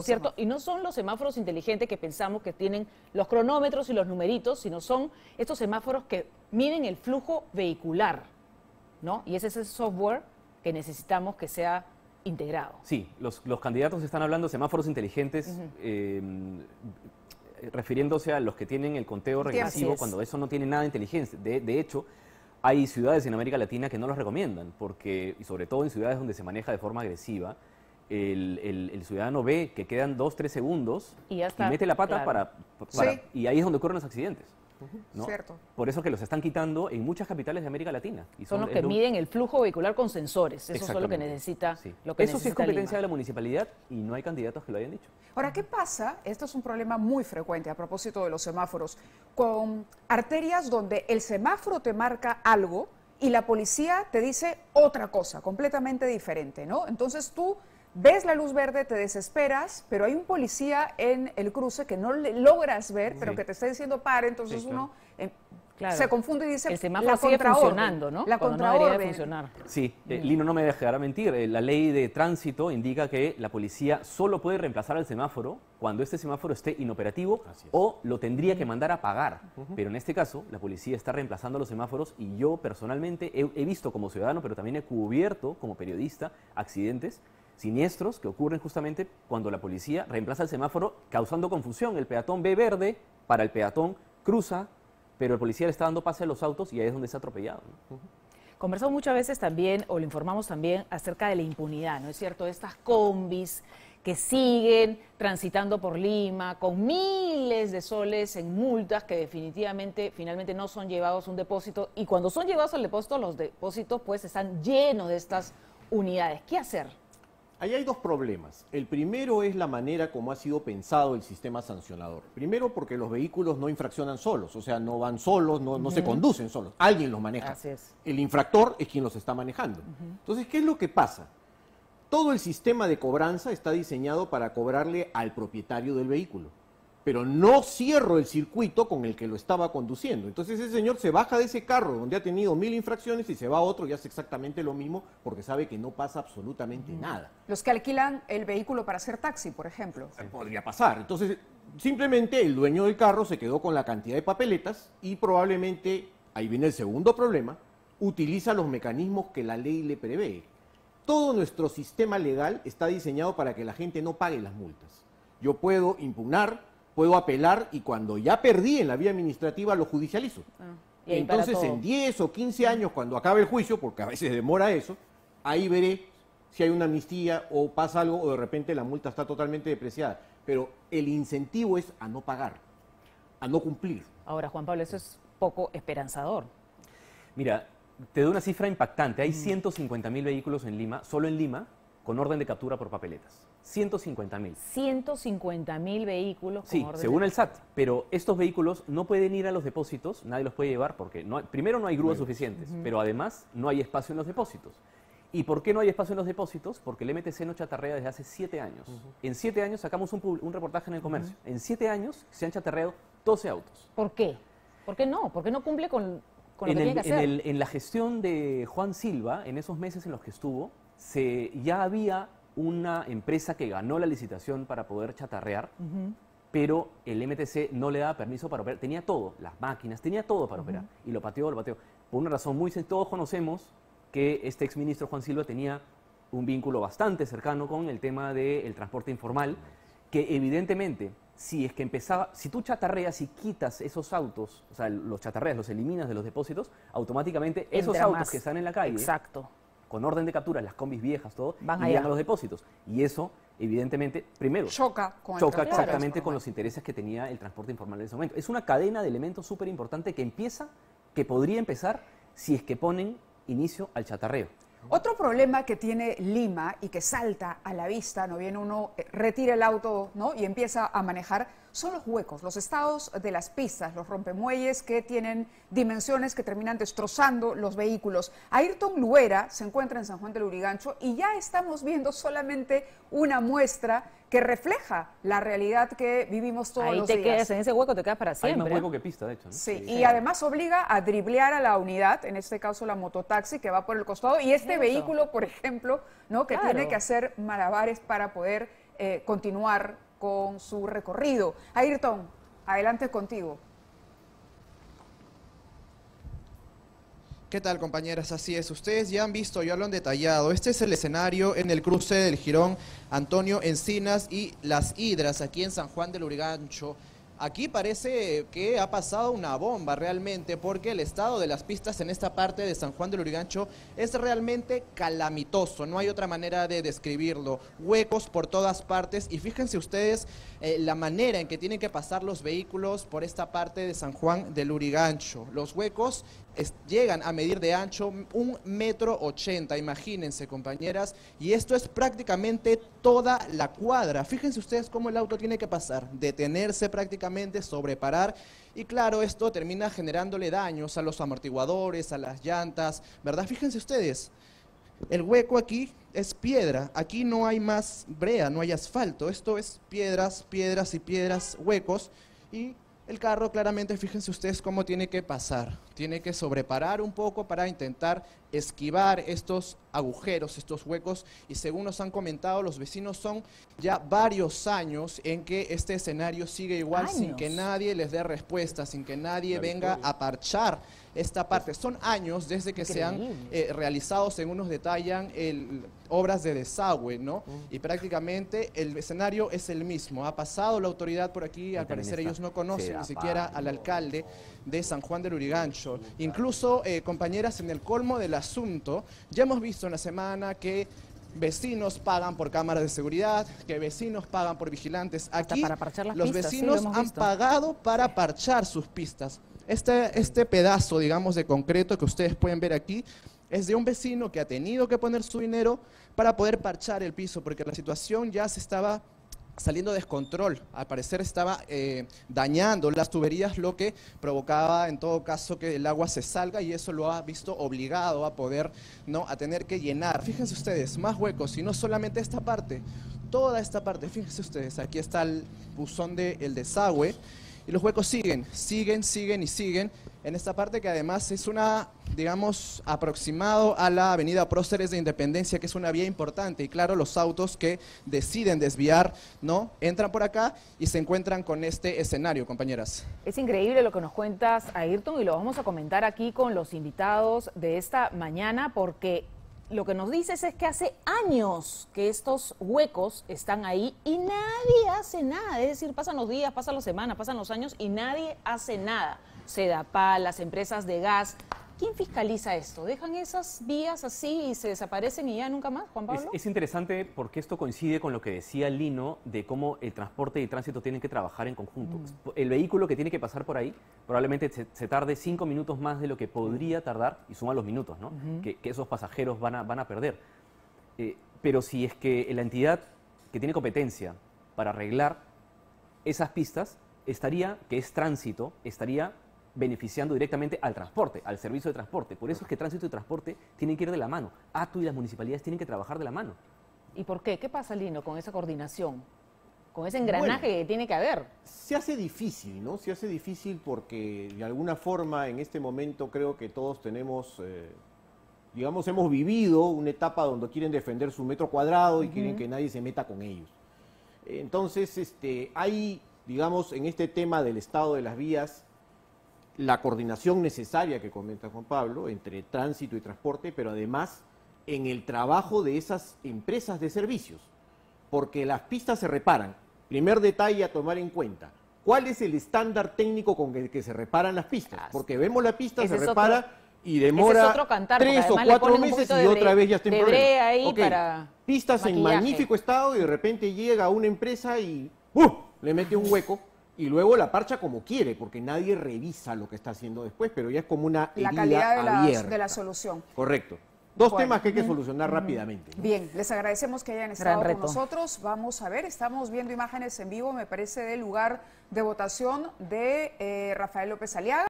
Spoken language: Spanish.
¿Cierto? Y no son los semáforos inteligentes que pensamos que tienen los cronómetros y los numeritos, sino son estos semáforos que miden el flujo vehicular, ¿no? Y ese es el software que necesitamos que sea integrado. Sí, los candidatos están hablando de semáforos inteligentes, refiriéndose a los que tienen el conteo regresivo, cuando eso no tiene nada de inteligencia. De hecho, hay ciudades en América Latina que no los recomiendan, porque, y sobre todo en ciudades donde se maneja de forma agresiva, el ciudadano ve que quedan 2, 3 segundos y mete la pata y ahí es donde ocurren los accidentes. ¿No? Cierto. Por eso que los están quitando en muchas capitales de América Latina. Y son los que miden el flujo vehicular con sensores. Eso es lo que necesita. Sí. Lo que eso necesita sí es competencia Lima. de la municipalidad y no hay candidatos que lo hayan dicho. Ahora, ¿qué pasa? Esto es un problema muy frecuente a propósito de los semáforos, con arterias donde el semáforo te marca algo y la policía te dice otra cosa, completamente diferente, ¿no? Entonces tú ves la luz verde, te desesperas, pero hay un policía en el cruce que no le logras ver, pero que te está diciendo pare, entonces uno se confunde y dice el semáforo sigue funcionando, ¿no? La contraorden. Sí, Lino no me dejará mentir, la ley de tránsito indica que la policía solo puede reemplazar al semáforo cuando este semáforo esté inoperativo o lo tendría que mandar a pagar. Pero en este caso, la policía está reemplazando los semáforos y yo personalmente he visto como ciudadano, pero también he cubierto como periodista accidentes siniestros que ocurren justamente cuando la policía reemplaza el semáforo causando confusión. El peatón ve verde, para el peatón cruza, pero el policía le está dando pase a los autos y ahí es donde se ha atropellado, ¿no? Conversamos muchas veces también, o le informamos también acerca de la impunidad, ¿no es cierto? Estas combis que siguen transitando por Lima con miles de soles en multas que definitivamente finalmente no son llevados a un depósito, y cuando son llevados al depósito, los depósitos pues están llenos de estas unidades. ¿Qué hacer? Ahí hay dos problemas. El primero es la manera como ha sido pensado el sistema sancionador. Primero porque los vehículos no infraccionan solos, o sea, no van solos, no se conducen solos, alguien los maneja. Así es. El infractor es quien los está manejando. Entonces, ¿qué es lo que pasa? Todo el sistema de cobranza está diseñado para cobrarle al propietario del vehículo, pero no cierro el circuito con el que lo estaba conduciendo. Entonces ese señor se baja de ese carro donde ha tenido 1000 infracciones y se va a otro y hace exactamente lo mismo porque sabe que no pasa absolutamente nada. Los que alquilan el vehículo para hacer taxi, por ejemplo. Podría pasar. Entonces, simplemente el dueño del carro se quedó con la cantidad de papeletas y probablemente, ahí viene el segundo problema, utiliza los mecanismos que la ley le prevé. Todo nuestro sistema legal está diseñado para que la gente no pague las multas. Yo puedo impugnar, puedo apelar y cuando ya perdí en la vía administrativa lo judicializo. Entonces en 10 o 15 años cuando acabe el juicio, porque a veces demora eso, ahí veré si hay una amnistía o pasa algo o de repente la multa está totalmente depreciada. Pero el incentivo es a no pagar, a no cumplir. Ahora, Juan Pablo, eso es poco esperanzador. Mira, te doy una cifra impactante. Hay 150.000 vehículos en Lima, solo en Lima, con orden de captura por papeletas. 150.000. 150.000 vehículos con orden según el SAT. Pero estos vehículos no pueden ir a los depósitos, nadie los puede llevar porque primero no hay grúas suficientes, pero además no hay espacio en los depósitos. ¿Y por qué no hay espacio en los depósitos? Porque el MTC no chatarrea desde hace 7 años. En 7 años sacamos un reportaje en El Comercio. En 7 años se han chatarreado 12 autos. ¿Por qué? ¿Por qué no? ¿Por qué no cumple con lo que tiene que hacer? En la gestión de Juan Silva, en esos meses en los que estuvo, ya había una empresa que ganó la licitación para poder chatarrear, pero el MTC no le daba permiso para operar. Tenía todo, las máquinas, tenía todo para operar. Y lo pateó. Por una razón muy sencilla. Todos conocemos que este exministro Juan Silva tenía un vínculo bastante cercano con el tema del transporte informal, que evidentemente, si tú chatarreas y quitas esos autos, o sea, los chatarreas, los eliminas de los depósitos, automáticamente esos autos que están en la calle, con orden de captura, las combis viejas, todo, irían a los depósitos. Y eso, evidentemente, primero, choca exactamente con los intereses que tenía el transporte informal en ese momento. Es una cadena de elementos súper importante que podría empezar si es que ponen inicio al chatarreo. Otro problema que tiene Lima y que salta a la vista, no viene uno, retira el auto, ¿no?, y empieza a manejar, son los huecos, los estados de las pistas, los rompemuelles que tienen dimensiones que terminan destrozando los vehículos. Ayrton Luera se encuentra en San Juan del Lurigancho y ya estamos viendo solamente una muestra que refleja la realidad que vivimos todos los días. Ahí te quedas, en ese hueco te quedas para siempre. Hay más hueco que pista, de hecho, ¿no? Sí, y además obliga a driblear a la unidad, en este caso la mototaxi que va por el costado, y este vehículo, por ejemplo, ¿no?, que tiene que hacer malabares para poder continuar con su recorrido. Ayrton, adelante contigo. ¿Qué tal, compañeras? Así es, ustedes ya han visto, ya lo han detallado. Este es el escenario en el cruce del jirón Antonio Encinas y Las Hidras, aquí en San Juan del Lurigancho. Aquí parece que ha pasado una bomba realmente, porque el estado de las pistas en esta parte de San Juan del Lurigancho es realmente calamitoso, no hay otra manera de describirlo. Huecos por todas partes, y fíjense ustedes la manera en que tienen que pasar los vehículos por esta parte de San Juan del Lurigancho. Los huecos llegan a medir de ancho 1,80 metros, imagínense, compañeras, y esto es prácticamente toda la cuadra. Fíjense ustedes cómo el auto tiene que pasar, detenerse prácticamente, sobreparar, y claro, esto termina generándole daños a los amortiguadores, a las llantas, ¿verdad? Fíjense ustedes, el hueco aquí es piedra, aquí no hay más brea, no hay asfalto, esto es piedras, piedras y piedras, huecos, y el carro claramente, fíjense ustedes cómo tiene que pasar, tiene que sobreparar un poco para intentar esquivar estos agujeros, estos huecos, y según nos han comentado los vecinos, son ya varios años en que este escenario sigue igual, sin que nadie les dé respuesta, sin que nadie venga a parchar esta parte. Son años desde que se han realizado, según nos detallan, obras de desagüe, ¿no? Y prácticamente el escenario es el mismo. Ha pasado la autoridad por aquí, al parecer ellos no conocen ni siquiera al alcalde de San Juan del Lurigancho. Incluso, compañeras, en el colmo del asunto, ya hemos visto en la semana que vecinos pagan por cámaras de seguridad, que vecinos pagan por vigilantes. Aquí para parchar las los pistas, vecinos han pagado para parchar sus pistas. Este pedazo, digamos, de concreto que ustedes pueden ver aquí es de un vecino que ha tenido que poner su dinero para poder parchar el piso, porque la situación ya se estaba saliendo de descontrol. Al parecer estaba dañando las tuberías, lo que provocaba en todo caso que el agua se salga, y eso lo ha visto obligado a poder, a tener que llenar. Fíjense ustedes, más huecos, y no solamente esta parte, toda esta parte. Fíjense ustedes, aquí está el buzón del desagüe, y los huecos siguen y siguen en esta parte, que además es digamos, aproximado a la avenida Próceres de Independencia, que es una vía importante, y claro, los autos que deciden desviar, entran por acá y se encuentran con este escenario, compañeras. Es increíble lo que nos cuentas, Ayrton, y lo vamos a comentar aquí con los invitados de esta mañana, porque lo que nos dices es que hace años que estos huecos están ahí y nadie hace nada. Es decir, pasan los días, pasan las semanas, pasan los años y nadie hace nada. Sedapal, las empresas de gas. ¿Quién fiscaliza esto? ¿Dejan esas vías así y se desaparecen y ya nunca más, Juan Pablo? Es interesante porque esto coincide con lo que decía Lino de cómo el transporte y tránsito tienen que trabajar en conjunto. El vehículo que tiene que pasar por ahí probablemente se tarde 5 minutos más de lo que podría tardar, y suma los minutos, ¿no? Que esos pasajeros van a perder. Pero si es que la entidad que tiene competencia para arreglar esas pistas, que es tránsito, estaría beneficiando directamente al transporte, al servicio de transporte. Por eso es que tránsito y transporte tienen que ir de la mano. ATU y las municipalidades tienen que trabajar de la mano. ¿Y por qué? ¿Qué pasa, Lino, con esa coordinación? Con ese engranaje que tiene que haber. Se hace difícil, ¿no? Se hace difícil porque de alguna forma en este momento creo que todos tenemos, digamos, hemos vivido una etapa donde quieren defender su metro cuadrado y quieren que nadie se meta con ellos. Entonces, hay, digamos, en este tema del estado de las vías, la coordinación necesaria que comenta Juan Pablo entre tránsito y transporte, pero además en el trabajo de esas empresas de servicios, porque las pistas se reparan. Primer detalle a tomar en cuenta, ¿cuál es el estándar técnico con el que se reparan las pistas? Porque vemos la pista, se repara y demora 3 o 4 meses y otra vez ya está en problema. Pistas en magnífico estado y de repente llega una empresa y le mete un hueco. Y luego la parcha como quiere, porque nadie revisa lo que está haciendo después, pero ya es como una herida la calidad abierta. de la solución. Correcto. Dos temas que hay que solucionar rápidamente, ¿no? Bien, les agradecemos que hayan estado con nosotros. Vamos a ver, estamos viendo imágenes en vivo, me parece, del lugar de votación de Rafael López Aliaga.